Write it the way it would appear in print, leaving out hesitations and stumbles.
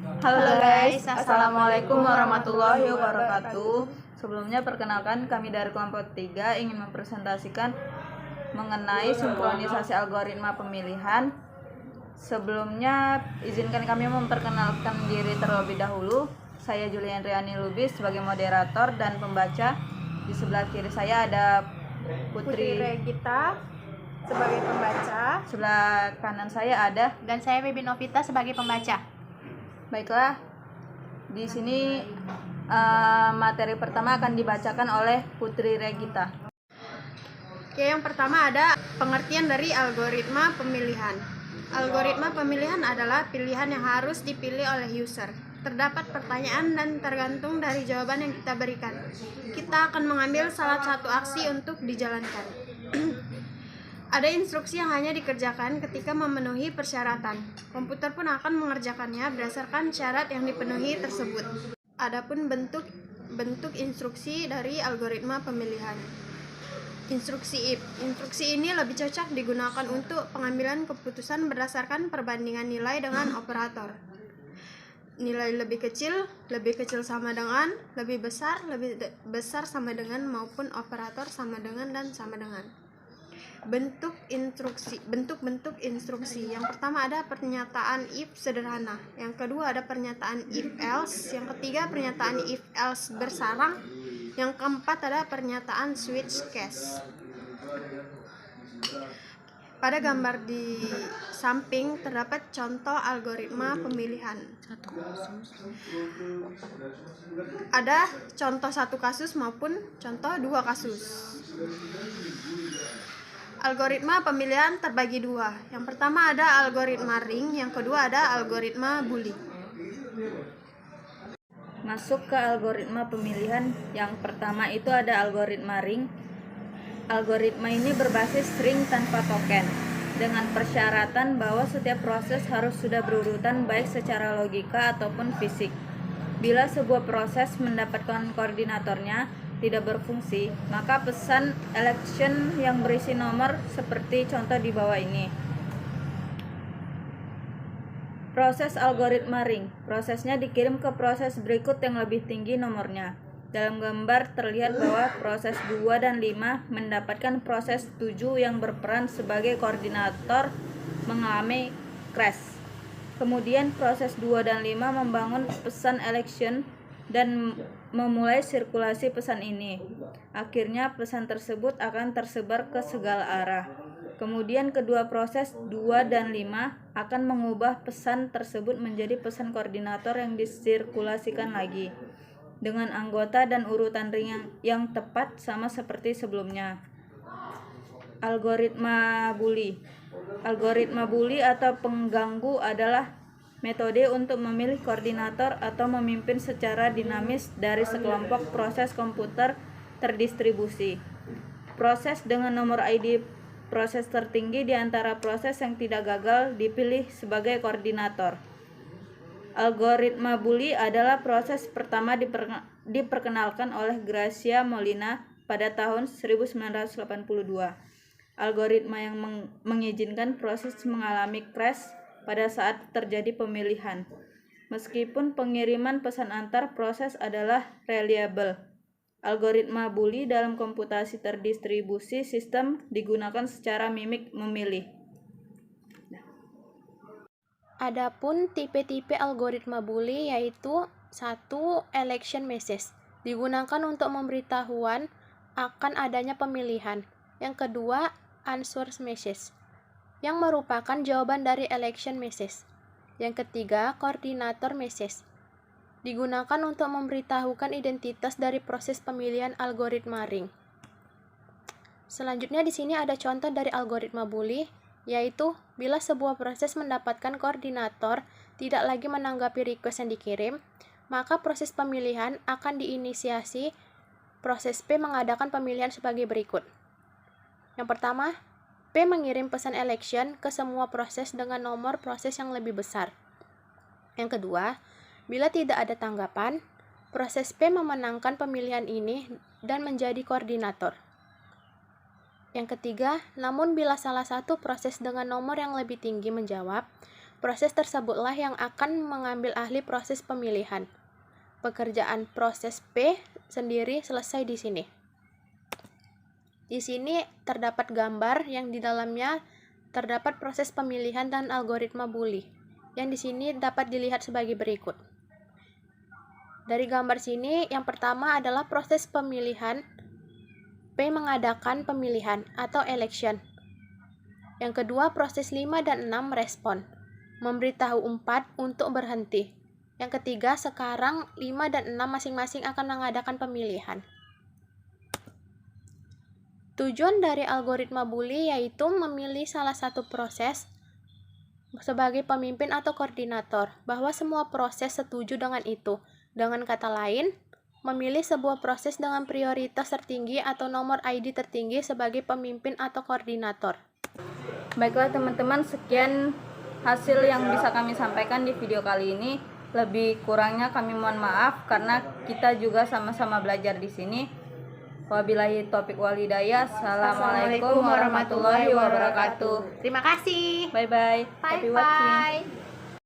Halo guys, Assalamualaikum warahmatullahi wabarakatuh. Sebelumnya perkenalkan kami dari kelompok 3 ingin mempresentasikan mengenai sinkronisasi algoritma pemilihan. Sebelumnya izinkan kami memperkenalkan diri terlebih dahulu. Saya Julian Riani Lubis sebagai moderator dan pembaca. Di sebelah kiri saya ada Putri Regita sebagai pembaca. Sebelah kanan saya ada, Dan saya Bibi Novita sebagai pembaca. baiklah. Di sini materi pertama akan dibacakan oleh Putri Regita. Oke, yang pertama ada pengertian dari algoritma pemilihan. Algoritma pemilihan adalah pilihan yang harus dipilih oleh user. Terdapat pertanyaan dan tergantung dari jawaban yang kita berikan. Kita akan mengambil salah satu aksi untuk dijalankan. Ada instruksi yang hanya dikerjakan ketika memenuhi persyaratan. Komputer pun akan mengerjakannya berdasarkan syarat yang dipenuhi tersebut. Adapun bentuk instruksi dari algoritma pemilihan. Instruksi if. Instruksi ini lebih cocok digunakan untuk pengambilan keputusan berdasarkan perbandingan nilai dengan operator. Nilai lebih kecil sama dengan, lebih besar sama dengan, maupun operator sama dengan dan sama dengan. Bentuk instruksi. Yang pertama ada pernyataan if sederhana. Yang kedua ada pernyataan if else. Yang ketiga pernyataan if else bersarang. Yang keempat ada pernyataan switch case. Pada gambar di samping terdapat contoh algoritma pemilihan. Ada contoh satu kasus maupun contoh dua kasus. Algoritma pemilihan terbagi dua. Yang pertama ada algoritma ring, yang kedua ada algoritma Boole. Masuk ke algoritma pemilihan, yang pertama itu ada algoritma ring. Algoritma ini berbasis ring tanpa token, dengan persyaratan bahwa setiap proses harus sudah berurutan baik secara logika ataupun fisik. Bila sebuah proses mendapatkan koordinatornya tidak berfungsi, maka pesan election yang berisi nomor seperti contoh di bawah ini. Proses algoritma ring. Prosesnya dikirim ke proses berikut yang lebih tinggi nomornya. Dalam gambar terlihat bahwa proses 2 dan 5 mendapatkan proses 7 yang berperan sebagai koordinator mengalami crash. Kemudian proses 2 dan 5 membangun pesan election dan memulai sirkulasi pesan ini. Akhirnya pesan tersebut akan tersebar ke segala arah. Kemudian kedua proses 2 dan 5 akan mengubah pesan tersebut menjadi pesan koordinator yang disirkulasikan lagi dengan anggota dan urutan ring yang tepat sama seperti sebelumnya. Algoritma Boole. Algoritma Boole atau pengganggu adalah metode untuk memilih koordinator atau memimpin secara dinamis dari sekelompok proses komputer terdistribusi. Proses dengan nomor ID proses tertinggi di antara proses yang tidak gagal dipilih sebagai koordinator. Algoritma Boole adalah proses pertama diperkenalkan oleh Gracia Molina pada tahun 1982. Algoritma yang mengizinkan proses mengalami crash pada saat terjadi pemilihan. Meskipun pengiriman pesan antar proses adalah reliable, algoritma Boole dalam komputasi terdistribusi sistem digunakan secara mimik memilih. Adapun tipe-tipe algoritma Boole yaitu 1. Election message, digunakan untuk memberitahuan akan adanya pemilihan. Yang kedua, answer message, yang merupakan jawaban dari election message. Yang ketiga, koordinator message, digunakan untuk memberitahukan identitas dari proses pemilihan algoritma ring. Selanjutnya di sini ada contoh dari algoritma Boole, yaitu bila sebuah proses mendapatkan koordinator tidak lagi menanggapi request yang dikirim, maka proses pemilihan akan diinisiasi. Proses P mengadakan pemilihan sebagai berikut. Yang pertama, P mengirim pesan election ke semua proses dengan nomor proses yang lebih besar. Yang kedua, bila tidak ada tanggapan, proses P memenangkan pemilihan ini dan menjadi koordinator. Yang ketiga, namun bila salah satu proses dengan nomor yang lebih tinggi menjawab, Proses tersebutlah yang akan mengambil ahli proses pemilihan. Pekerjaan proses P sendiri selesai di sini. Di sini terdapat gambar yang di dalamnya terdapat proses pemilihan dan algoritma Boole, yang di sini dapat dilihat sebagai berikut. Dari gambar sini, yang pertama adalah proses pemilihan. P mengadakan pemilihan atau election. Yang kedua, proses 5 dan 6 respon, memberitahu 4 untuk berhenti. Yang ketiga, sekarang 5 dan 6 masing-masing akan mengadakan pemilihan. Tujuan dari algoritma Boole yaitu memilih salah satu proses sebagai pemimpin atau koordinator, bahwa semua proses setuju dengan itu. Dengan kata lain, memilih sebuah proses dengan prioritas tertinggi atau nomor ID tertinggi sebagai pemimpin atau koordinator. Baiklah teman-teman, sekian hasil yang bisa kami sampaikan di video kali ini. Lebih kurangnya kami mohon maaf karena kita juga sama-sama belajar di sini. Wabillahi taufiq wal hidayah. Assalamualaikum warahmatullahi wabarakatuh. Terima kasih. Bye bye. Happy watching. Bye.